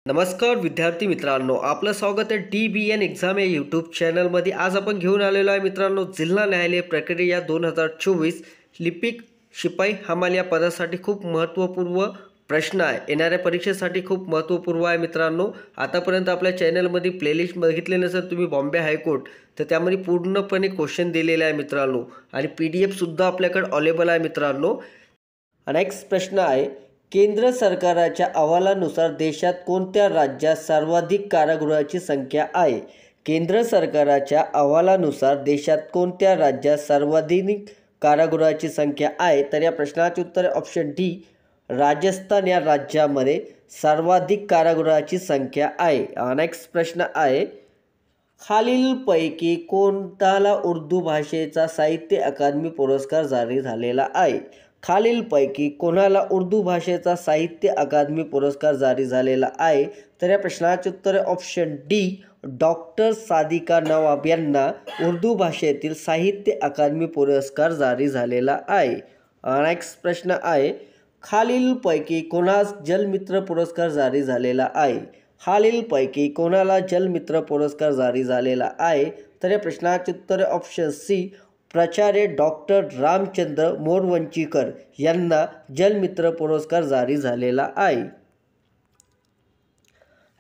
नमस्कार विद्यार्थी मित्रांनो, आपलं स्वागत आहे DBN एक्झाम या यूट्यूब चॅनलमध्ये। आज आपण घेऊन आलेलो आहे मित्रांनो जिल्हा न्यायालय प्रक्रिया 2024 लिपिक शिपाई हमाल या पदासाठी खूप महत्त्वपूर्ण प्रश्न आहे। येणाऱ्या परीक्षेसाठी खूप महत्त्वपूर्ण आहे मित्रांनो। आतापर्यंत आपल्या चॅनलमध्ये प्लेलिस्ट बघितली नसेल तुम्ही बॉम्बे हायकोर्ट, तर त्यामध्ये पूर्णपणे क्वेश्चन दिलेले आहे मित्रांनो आणि PDF सुद्धा आपल्याकडे अवेलेबल आहे मित्रांनो। नेक्स्ट प्रश्न आहे, केंद्र सरकारच्या अहवालानुसार देशात कोणत्या राज्यात सर्वाधिक कारागृहाची संख्या आहे? केंद्र सरकारच्या अहवालानुसार देशात कोणत्या राज्यात सर्वाधिक कारागृहाची संख्या आहे? तर या प्रश्नाचे उत्तर ऑप्शन डी, राजस्थान या राज्यामध्ये सर्वाधिक कारागृहाची संख्या आहे। नेक्स्ट प्रश्न आहे, खालीलपैकी कोणत्याला उर्दू भाषेचा साहित्य अकादमी पुरस्कार जारी झालेला आहे? खालीलपैकी कोणाला उर्दू भाषेचा साहित्य अकादमी पुरस्कार जारी झालेला आहे? तर या प्रश्नाचे उत्तर option D, doctor Sadiqa Nawab यांना उर्दू भाषेतील साहित्य अकादमी पुरस्कार जारी झालेला आहे। नेक्स्ट प्रश्न आहे, खालीलपैकी कोणास जलमित्र पुरस्कार जारी झालेला आहे? खालीलपैकी कोणाला जलमित्र पुरस्कार जारी झालेला आहे? तर या प्रश्नाचे उत्तर ऑप्शन सी, प्राचार्य डॉक्टर रामचंद्र मोरवंचीकर यांना जलमित्र पुरस्कार जारी झालेला आहे।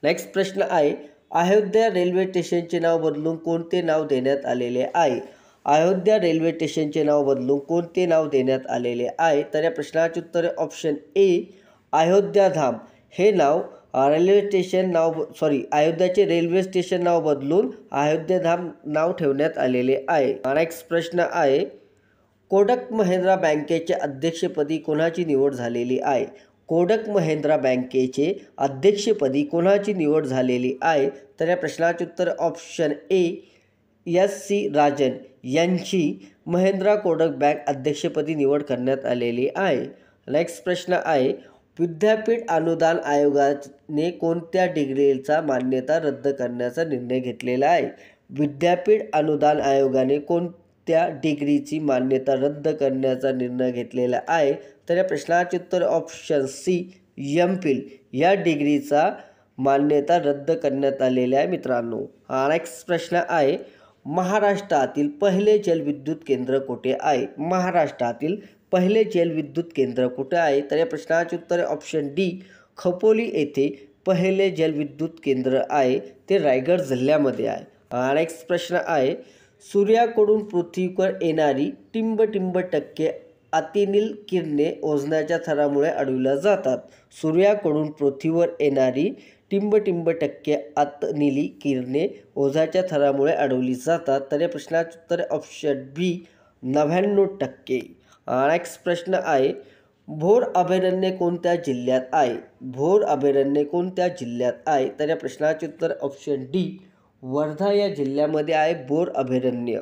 नेक्स्ट प्रश्न आहे, अयोध्या रेल्वे स्टेशनचे नाव बदलून कोणते नाव देण्यात आलेले आहे? अयोध्या रेल्वे स्टेशनचे नाव बदलून कोणते नाव देण्यात आलेले आहे? तर या प्रश्नाचे उत्तर ऑप्शन ए, अयोध्याधाम हे नाव अयोध्याचे रेल्वे स्टेशन नाव बदलून अयोध्याधाम नाव ठेवण्यात आलेले आहे। नेक्स्ट प्रश्न आहे, कोटक महिंद्रा बँकेच्या अध्यक्षपदी कोणाची निवड झालेली आहे? कोटक महिंद्रा बँकेचे अध्यक्षपदी कोणाची निवड झालेली आहे? तर या प्रश्नाचे उत्तर ऑप्शन ए, SC राजन यांची महिंद्रा कोटक बँक अध्यक्षपदी निवड करण्यात आलेली आहे। नेक्स्ट प्रश्न आहे, विद्यापीठ अनुदान आयोगाने कोणत्या डिग्रीचा मान्यता रद्द करण्याचा निर्णय घेतलेला आहे? विद्यापीठ अनुदान आयोगाने कोणत्या डिग्रीची मान्यता रद्द करण्याचा निर्णय घेतलेला आहे? तर या प्रश्नाचे उत्तर ऑप्शन सी, MPhil या डिग्रीचा मान्यता रद्द करण्यात आलेला आहे मित्रांनो। नेक्स्ट प्रश्न आहे, महाराष्ट्रातील पहिले जलविद्युत केंद्र कुठे आहे? महाराष्ट्रातील पहिले जलविद्युत केंद्र कुठे आहे? तर या प्रश्नाचे उत्तर ऑप्शन डी, खपोली येथे पहिले जलविद्युत केंद्र आहे, ते रायगड जिल्ह्यामध्ये आहे। नेक्स्ट प्रश्न आहे, सूर्याकडून पृथ्वीवर येणारी टिंब टक्के अतिनील किरणे ओझोनच्या थरामुळे अडवल्या जातात। सूर्याकडून पृथ्वीवर येणारी टिंब टक्के अतिनील किरणे ओझोनच्या थरामुळे अडवली जातात। तर या प्रश्नाचे उत्तर ऑप्शन बी, 99%। नेक्स्ट प्रश्न आहे, भोर अभयारण्य कोणत्या जिल्ह्यात आहे? भोर अभयारण्य कोणत्या जिल्ह्यात आहे? तर या प्रश्नाचे उत्तर ऑप्शन डी, वर्धा या जिल्ह्यामध्ये आहे भोर अभयारण्य।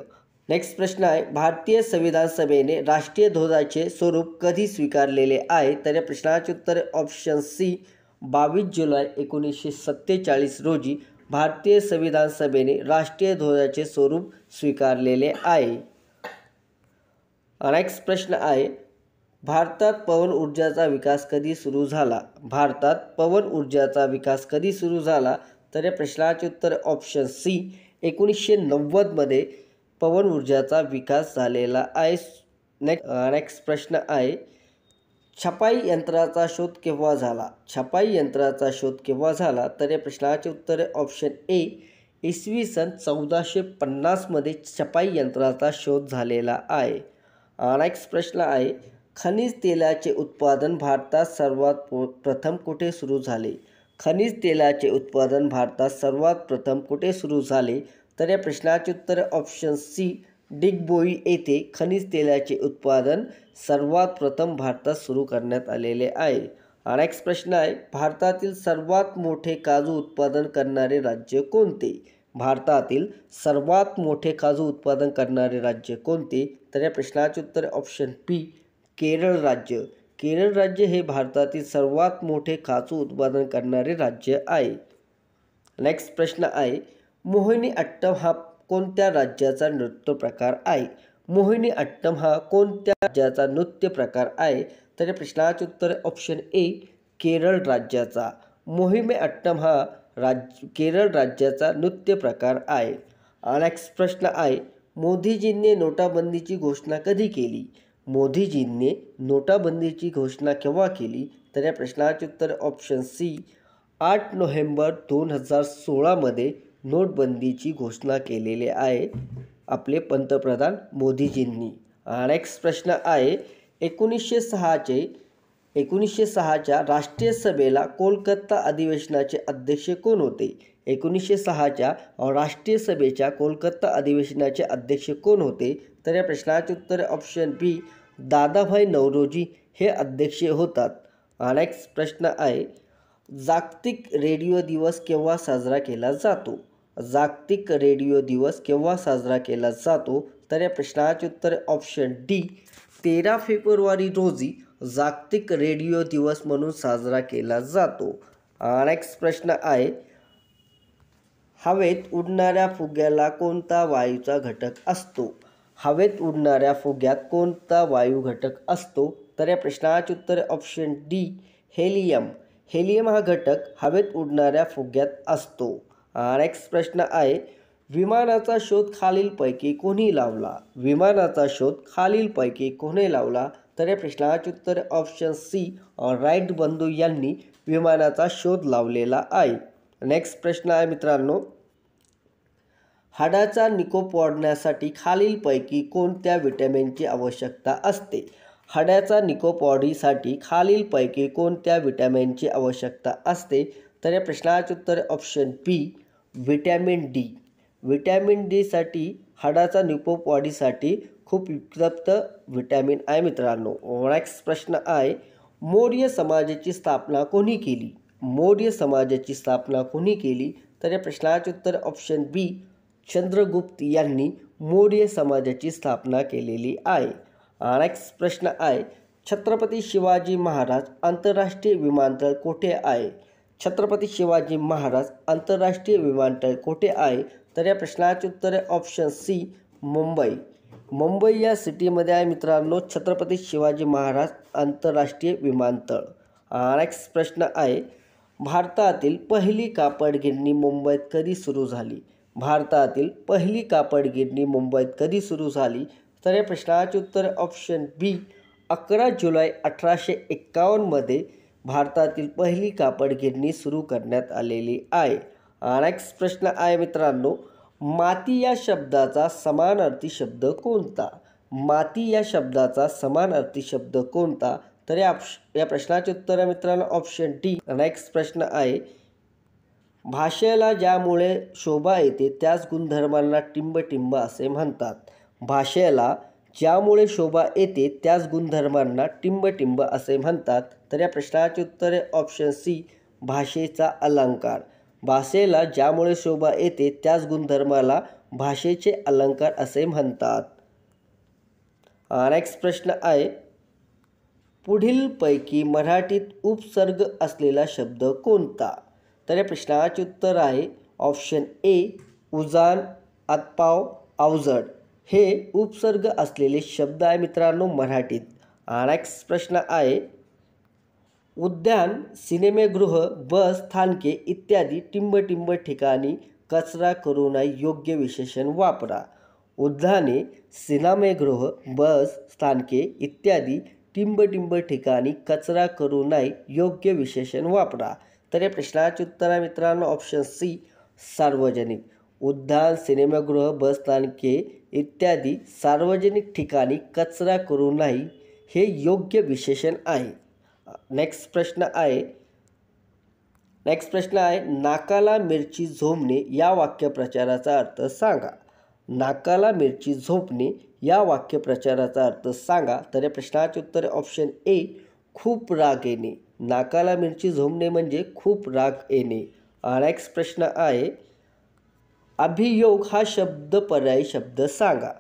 नेक्स्ट प्रश्न आहे, भारतीय संविधान सभेने राष्ट्रीय ध्वजाचे स्वरूप कधी स्वीकारलेले आहे? तर या प्रश्नाचे उत्तर ऑप्शन सी, 22 जुलै 1947 रोजी भारतीय संविधान सभेने राष्ट्रीय ध्वजाचे स्वरूप स्वीकारलेले आहे। नेक्स्ट प्रश्न आहे, भारतात पवन ऊर्जाचा विकास कधी सुरू झाला? भारतात पवन ऊर्जाचा विकास कधी सुरू झाला? तर या प्रश्नाचे उत्तर ऑप्शन सी, 1990मध्ये पवन ऊर्जाचा विकास झालेला आहे। नेक्स्ट प्रश्न आहे, छपाई यंत्राचा शोध केव्हा झाला? छपाई यंत्राचा शोध केव्हा झाला? तर या प्रश्नाचे उत्तर ऑप्शन ए, इसवी सन 1450मध्ये छपाई यंत्राचा शोध झालेला आहे। नेक्स्ट प्रश्न आहे, खनिज तेलाचे उत्पादन भारतात सर्वात प्रथम कुठे सुरू झाले? खनिज तेलाचे उत्पादन भारतात सर्वात प्रथम कुठे सुरू झाले? तर या प्रश्नाचे उत्तर ऑप्शन सी, डिगबोई येथे खनिज तेलाचे उत्पादन सर्वात प्रथम भारतात सुरू करण्यात आलेले आहे। नेक्स्ट प्रश्न आहे, भारतातील सर्वात मोठे काजू उत्पादन करणारे राज्य कोणते? भारतातील सर्वात मोठे काजू उत्पादन करणारे राज्य कोणते? तर या प्रश्नाचे उत्तर ऑप्शन बी, केरळ राज्य। केरळ राज्य हे भारतातील सर्वात मोठे काजू उत्पादन करणारे राज्य आहे। नेक्स्ट प्रश्न आहे, मोहिनीअट्टम हा कोणत्या राज्याचा नृत्य प्रकार आहे? मोहिनीअट्टम हा कोणत्या राज्याचा नृत्य प्रकार आहे? तर या प्रश्नाचे उत्तर ऑप्शन ए, केरळ राज्याचा। मोहिमे अट्टम हा केरळ राज्याचा नृत्य प्रकार आहे. नेक्स्ट प्रश्न आहे, मोदीजींनी नोटाबंदीची घोषणा कधी केली? मोदीजींनी नोटाबंदीची घोषणा केव्हा केली? तर या प्रश्नाचे उत्तर ऑप्शन सी 8 नोव्हेंबर 2016मध्ये नोटबंदीची घोषणा केलेली आहे आपले पंतप्रधान मोदीजींनी. नेक्स्ट प्रश्न आहे, 1906च्या राष्ट्रीय सभेला कोलकाता अधिवेशनाचे अध्यक्ष कोण होते? 1906च्या राष्ट्रीय सभेच्या कोलकाता अधिवेशनाचे अध्यक्ष कोण होते? तर या प्रश्नाचे उत्तर ऑप्शन बी दादाभाई नौरोजी हे अध्यक्ष होतात. नेक्स्ट प्रश्न आहे, जागतिक रेडिओ दिवस केव्हा साजरा केला जातो? जागतिक रेडिओ दिवस केव्हा साजरा केला जातो? तर या प्रश्नाचे उत्तर ऑप्शन डी 13 फेब्रुवारी रोजी जागतिक रेडिओ दिवस म्हणून साजरा केला जातो. नेक्स्ट प्रश्न आहे, हवेत उडणाऱ्या फुग्याला कोणता वायूचा घटक असतो? हवेत उडणाऱ्या फुग्यात कोणता वायू घटक असतो? तर या प्रश्नाचे उत्तर ऑप्शन डी हेलियम. हेलियम हा घटक हवेत उडणाऱ्या फुग्यात असतो. नेक्स्ट प्रश्न आहे, विमानाचा शोध खालीलपैकी कोणी लावला? विमानाचा शोध खालीलपैकी कोणी लावला? तर या प्रश्नाचे उत्तर ऑप्शन सी राईट बंधू यांनी विमानाचा शोध लावलेला आहे. नेक्स्ट प्रश्न आहे मित्रांनो, हाडाचा निकोप वाढण्यासाठी खालीलपैकी कोणत्या विटॅमिनची आवश्यकता असते? हाडाचा निकोप वाढीसाठी खालीलपैकी कोणत्या विटॅमिनची आवश्यकता असते? तर या प्रश्नाचे उत्तर ऑप्शन बी विटॅमिन डी. विटॅमिन डीसाठी हाडाचा निकोप वाढीसाठी खूप उपयुक्त विटॅमिन आहे मित्रांनो. नेक्स्ट प्रश्न आहे, मौर्य समाजाची स्थापना कोणी केली? मौर्य समाजाची स्थापना कोणी केली? तर या प्रश्नाचे उत्तर ऑप्शन बी चंद्रगुप्त यांनी मौर्य समाजाची स्थापना केलेली आहे. नेक्स्ट प्रश्न आहे, छत्रपती शिवाजी महाराज आंतरराष्ट्रीय विमानतळ कोठे आहे? छत्रपती शिवाजी महाराज आंतरराष्ट्रीय विमानतळ कोठे आहे? तर या प्रश्नाचे उत्तर ऑप्शन सी मुंबई. मुंबई या सिटीमध्ये आहे मित्रांनो छत्रपती शिवाजी महाराज आंतरराष्ट्रीय विमानतळ. नेक्स्ट प्रश्न आहे, भारतातील पहिली कापड गिरणी मुंबईत कधी सुरू झाली? भारतातील पहिली कापड गिरणी मुंबईत कधी सुरू झाली? तर या प्रश्नाचे उत्तर ऑप्शन बी 11 जुलै 1851मध्ये भारतातील पहिली कापड गिरणी सुरू करण्यात आलेली आहे. नेक्स्ट प्रश्न आहे मित्रांनो, माती या शब्दाचा समानार्थी शब्द कोणता? माती या शब्दाचा समानार्थी शब्द कोणता? तर या प्रश्नाचे उत्तर आहे मित्रांनो ऑप्शन डी. नेक्स्ट प्रश्न आहे, भाषेला ज्यामुळे शोभा येते त्याच गुणधर्मांना टिंबटिंब असे म्हणतात. भाषेला ज्यामुळे शोभा येते त्याच गुणधर्मांना टिंबटिंब असे म्हणतात. तर या प्रश्नाचे उत्तर आहे ऑप्शन सी भाषेचा अलंकार. भाषेला ज्यामुळे शोभा येते त्याच गुणधर्माला भाषेचे अलंकार असे म्हणतात. नेक्स्ट प्रश्न आहे, पुढीलपैकी मराठीत उपसर्ग असलेला शब्द कोणता? तर या प्रश्नाचे उत्तर आहे ऑप्शन ए उजान, आतपाव, अवजड हे उपसर्ग असलेले शब्द आहे मित्रांनो मराठीत. नेक्स्ट प्रश्न आहे, उद्यान, सिनेमागृह, बस स्थानके इत्यादी टिंबटिंब ठिकाणी कचरा करू नये योग्य विशेषण वापरा. उद्याने, सिनेमागृह, बस स्थानके इत्यादी टिंबटिंब ठिकाणी कचरा करू नये योग्य विशेषण वापरा. तर या प्रश्नाचे उत्तर आहे मित्रांनो ऑप्शन सी सार्वजनिक. उद्यान, सिनेमागृह, बस स्थानके इत्यादी सार्वजनिक ठिकाणी कचरा करू नये हे योग्य विशेषण आहे. नेक्स्ट प्रश्न आहे, नाकाला मिरची झोंबणे या वाक्यप्रचाराचा अर्थ सांगा. नाकाला मिरची झोंबणे या वाक्यप्रचाराचा अर्थ सांगा. तर या प्रश्नाचे उत्तर ऑप्शन ए खूप राग येणे. नाकाला मिरची झोंबणे म्हणजे खूप राग येणे. नेक्स्ट प्रश्न आहे, अभियोग हा शब्द पर्यायी शब्द सांगा.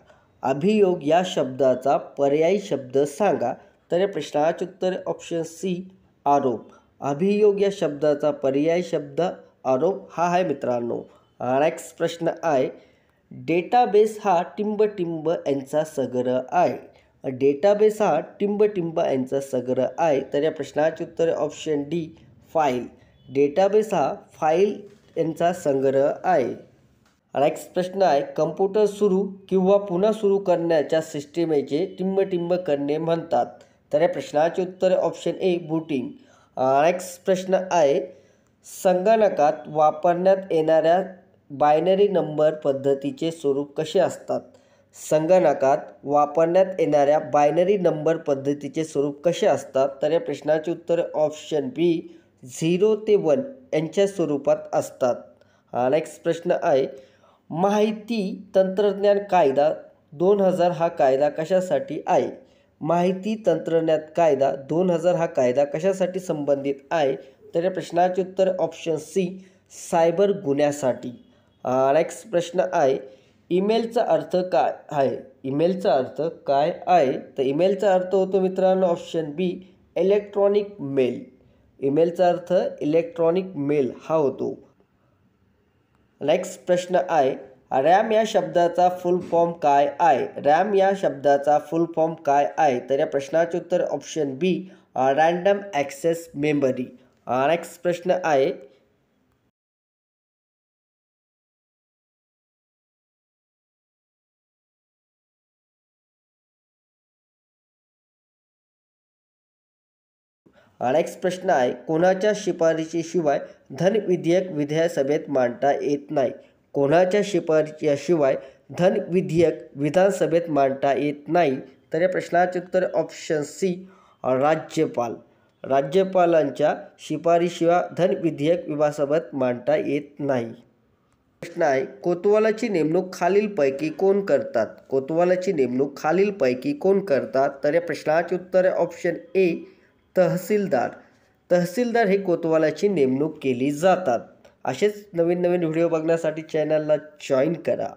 अभियोग या शब्दाचा पर्यायी शब्द सांगा. तर या प्रश्नाचे उत्तर ऑप्शन सी आरोप. अभियोग या शब्दाचा पर्यायी शब्द आरोप हा आहे मित्रांनो. नेक्स्ट प्रश्न आहे, डेटाबेस हा टिंबटिंब यांचा संग्रह आहे. डेटाबेस हा टिंबटिंब यांचा संग्रह आहे. तर या प्रश्नाचे उत्तर ऑप्शन डी फाईल. डेटाबेस हा फाईल यांचा संग्रह आहे. नेक्स्ट प्रश्न आहे, कम्प्युटर सुरू किंवा पुन्हा सुरू करण्याच्या सिस्टीमेचे टिंब करणे म्हणतात. तर या प्रश्नाचे उत्तर ऑप्शन ए बूटिंग. नेक्स्ट प्रश्न आहे, संगणकात वापरण्यात येणाऱ्या बायनरी नंबर पद्धतीचे स्वरूप कसे असतात? संगणकात वापरण्यात येणाऱ्या बायनरी नंबर पद्धतीचे स्वरूप कसे असतात? तर या प्रश्नाचे उत्तर ऑप्शन बी 0 ते 1 यांच्या स्वरूपात असतात. नेक्स्ट प्रश्न आहे, माहिती तंत्रज्ञान कायदा 2000 हा कायदा कशासाठी आहे? माहिती तंत्रज्ञान कायदा 2000 हा कायदा कशासाठी संबंधित आहे? तर या प्रश्नाचे उत्तर ऑप्शन सी सायबर गुन्ह्यासाठी. नेक्स्ट प्रश्न आहे, ईमेलचा अर्थ काय आहे? ईमेलचा अर्थ काय आहे? तर ईमेलचा अर्थ होतो मित्रांनो ऑप्शन बी इलेक्ट्रॉनिक मेल. ईमेलचा अर्थ इलेक्ट्रॉनिक मेल हा होतो. नेक्स्ट प्रश्न आहे, रॅम या शब्दाचा फुल फॉर्म काय आहे? रॅम या शब्दाचा फुल फॉर्म काय आहे? तर या प्रश्नाचे उत्तर ऑप्शन बी रँडम ॲक्सेस मेमरी. नेक्स्ट प्रश्न आहे, नेक्स्ट प्रश्न आहे, कोणाच्या शिफारशीशिवाय धन विधेयक विधानसभेत मांडता येत नाही? कोणाच्या शिफारशीशिवाय धन विधेयक विधानसभेत मांडता येत नाही? तर या प्रश्नाचे उत्तर ऑप्शन सी राज्यपाल. राज्यपालांच्या शिफारशीशिवाय धन विधेयक विधानसभेत मांडता येत नाही. प्रश्न आहे, कोतवालाची नेमणूक खालीलपैकी कोण करतात? कोतवालाची नेमणूक खालीलपैकी कोण करतात? तर या प्रश्नाचे उत्तर ऑप्शन ए तहसीलदार. तहसीलदार हे कोतवालाची नेमणूक केली जातात. असेच नवीन व्हिडिओ बघण्यासाठी चॅनलला जॉईन करा.